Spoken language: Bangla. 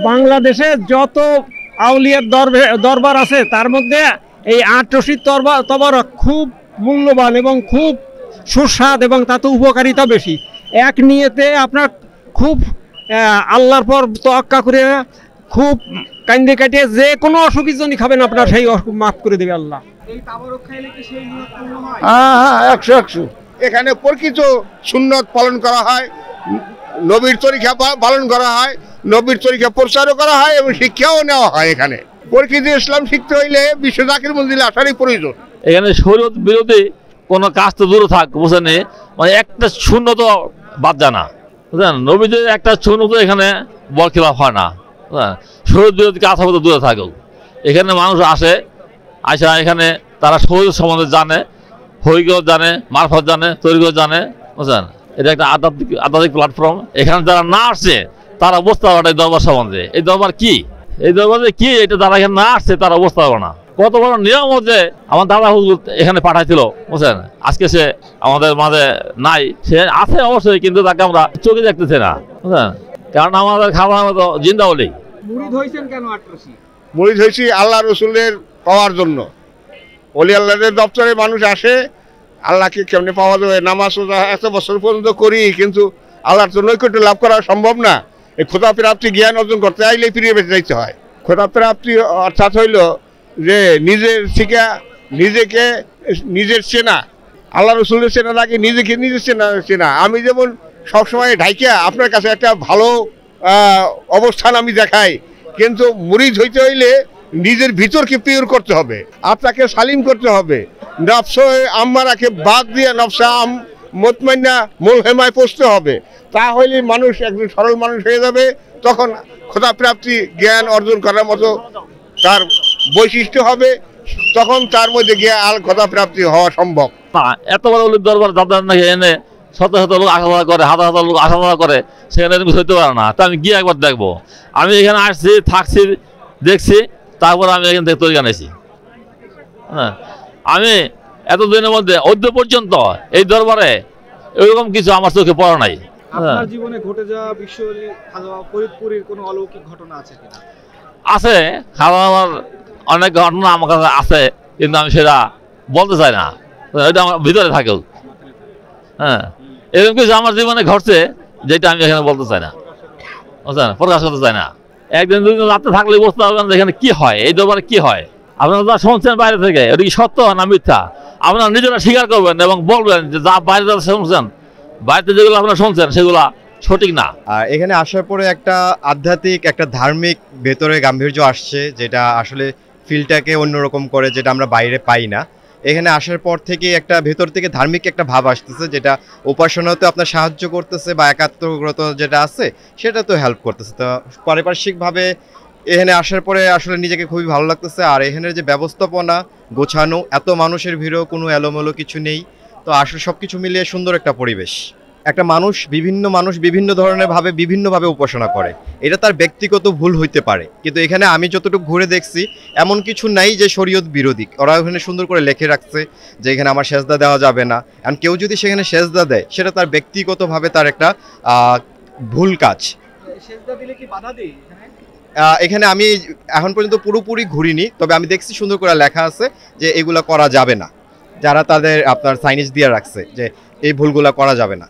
বাংলাদেশে যত আউলিয়ার দরবার আছে তার মধ্যে এই আট রশিদ তবরক খুব মূল্যবান এবং খুব সুস্বাদ এবং তাতে উপকারিতা বেশি। এক নিয়েতে আপনার খুব আল্লাহর পর তোয়াক্কা করে খুব কান্দে কাটিয়ে যে কোনো অসুখের জন্য খাবেন আপনার সেই অসুখ মাফ করে দেবে আল্লাহ। এই তাবরক খাইলে কি সেই নিয়ত পূর্ণ হয়? হ্যাঁ, 100 এখানে প্রকৃত সুন্নত পালন করা হয়, নবীর তরিকা পালন করা হয়, নবীর তরিকা প্রচারও করা হয় এবং শিক্ষাও নেওয়া হয়। এখানে প্রকৃত ইসলাম শিখতে হইলে বিশ্ব জাকির মঞ্জিলে আসারই প্রয়োজন। এখানে শরীয়ত বিরোধী কোনো কাজ তো দূরে থাক, বুঝলেন, মানে একটা শূন্য তো বাদ যায় না, বুঝলেন, নবীদের একটা শূন্য তো এখানে বরখিলাফ হয় না, বুঝলেন, শরীয়ত বিরোধী কাজ হবে তো দূরে থাকুক। এখানে মানুষ আসে, আসা এখানে তারা শরীর সম্বন্ধে জানে, হইগত জানে, মারফত জানে, তরিগত জানে, বুঝলেন, এটা একটা আধ্যাত্মিক প্ল্যাটফর্ম। এখানে যারা না আসছে তারা বুঝতে পারবে এই দরবার সম্বন্ধে, এই দরবার কি, এই দরবারে কি, এটা যারা এখানে না আসছে তারা বুঝতে পারবে না। কত বড় নিয়ম হচ্ছে আমার দাদা হুজুর এখানে পাঠাইছিল, বুঝছেন, আজকে সে আমাদের মাঝে নাই, সে আছে অবশ্যই, কিন্তু তাকে আমরা চোখে দেখতেছি না, বুঝলেন, কারণ আমাদের খাবার মতো জিন্দা হলেই। মুরিদ হয়েছেন কেন আটরশি? মুরিদ হয়েছি আল্লাহ রসুলের পাওয়ার জন্য। অলি আল্লাহদের দপ্তরে মানুষ আসে, আল্লাহকে কেমনে পাওয়া যাবে, নামাজ এত বছর পর্যন্ত করি, কিন্তু আল্লাহর তো নৈকট্য লাভ করা সম্ভব না। এই খোদা প্রাপ্তি জ্ঞান অর্জন করতে আইলে ফিরিয়ে বেঁচে যাইতে হয়। খোদা প্রাপ্তি অর্থাৎ হইল যে নিজের শিক্ষা, নিজেকে নিজের চেনা, আল্লাহ রসুলের চেনা লাগে, নিজেকে নিজের চেনা। আমি যেমন সবসময় ঢাইকা আপনার কাছে একটা ভালো অবস্থান আমি দেখাই, কিন্তু মুরিদ হইতে হইলে নিজের ভিতরকে পিওর করতে হবে, আপনাকে সালিম করতে হবে, নফসে আম্মারাকে বাদ দিয়ে নফসা মুতমাইন্না মুলহেমায় পৌঁছতে হবে। তাহলে মানুষ একজন সরল মানুষ হয়ে যাবে, তখন খোদা প্রাপ্তি জ্ঞান অর্জন করার মতো তার বৈশিষ্ট্য হবে, তখন তার মধ্যে গিয়ে আর খোদা প্রাপ্তি হওয়া সম্ভব। না, এত বড় অলির দরবার দাদার নাকি এনে শত শত লোক আসা যাওয়া করে, হাজার হাজার লোক আসা যাওয়া করে, সেখানে কিছু হইতে পারে না। তা আমি গিয়ে একবার দেখবো। আমি এখানে আসছি, থাকছি, দেখছি, তারপর আমি এখান থেকে তৈরি আনেছি। হ্যাঁ, আমি এতদিনের মধ্যে অদ্য পর্যন্ত এই দরবারে এরকম কিছু আমার চোখে পড়া নাই। আপনার জীবনে ঘটে যাওয়া বিশ্ব ফরিদপুরের কোনো অলৌকিক ঘটনা আছে কিনা? আছে, কারণ আমার অনেক ঘটনা আমার কাছে আছে, কিন্তু আমি সেটা বলতে চাই না, এটা আমার ভিতরে থাকে। হ্যাঁ, এরকম কিছু আমার জীবনে ঘটছে যেটা আমি এখানে বলতে চাই না, বুঝছেন, প্রকাশ করতে চাই না। একদিন দুদিন রাতে থাকলে বুঝতে পারবেন যে এখানে কি হয়, এই দরবারে কি হয়। আপনারা যা শুনছেন বাইরে থেকে, এটা কি সত্য না মিথ্যা, আপনারা নিজেরা স্বীকার করবেন এবং বলবেন যে যা বাইরে যা শুনছেন, বাড়িতে যেগুলো আপনারা শুনছেন সেগুলা সঠিক না। আর এখানে আসার পরে একটা আধ্যাত্মিক, একটা ধার্মিক ভেতরে গাম্ভীর্য আসছে, যেটা আসলে ফিলটাকে অন্যরকম করে, যেটা আমরা বাইরে পাই না। এখানে আসার পর থেকে একটা ভেতর থেকে ধার্মিক একটা ভাব আসতেছে, যেটা উপাসনাতে আপনার সাহায্য করতেছে, বা একাত্মগ্রতা যেটা আছে সেটা তো হেল্প করতেছে। তো পারিপার্শ্বিকভাবে এখানে আসার পরে আসলে নিজেকে খুবই ভালো লাগতেছে। আর এখানের যে ব্যবস্থাপনা, গোছানো, এত মানুষের ভিড়ও কোনো এলোমেলো কিছু নেই। তো আসলে সব কিছু মিলিয়ে সুন্দর একটা পরিবেশ। একটা মানুষ বিভিন্ন ধরনের ভাবে বিভিন্নভাবে উপাসনা করে, এটা তার ব্যক্তিগত ভুল হইতে পারে, কিন্তু এখানে আমি যতটুকু ঘুরে দেখছি এমন কিছু নাই যে শরীয়ত বিরোধী। ওরা ওখানে সুন্দর করে লিখে রাখছে যে এখানে আমার সেজদা দেওয়া যাবে না, আর কেউ যদি সেখানে সেজদা দেয় সেটা তার ব্যক্তিগতভাবে তার একটা ভুল কাজ। সেজদা দিলে কি বাধা দেয় এখানে? এখানে আমি এখন পর্যন্ত পুরোপুরি ঘুরিনি, তবে আমি দেখছি সুন্দর করে লেখা আছে যে এগুলা করা যাবে না, যারা তাদের আপনার সাইনেজ দিয়ে রাখছে যে এই ভুলগুলা করা যাবে না।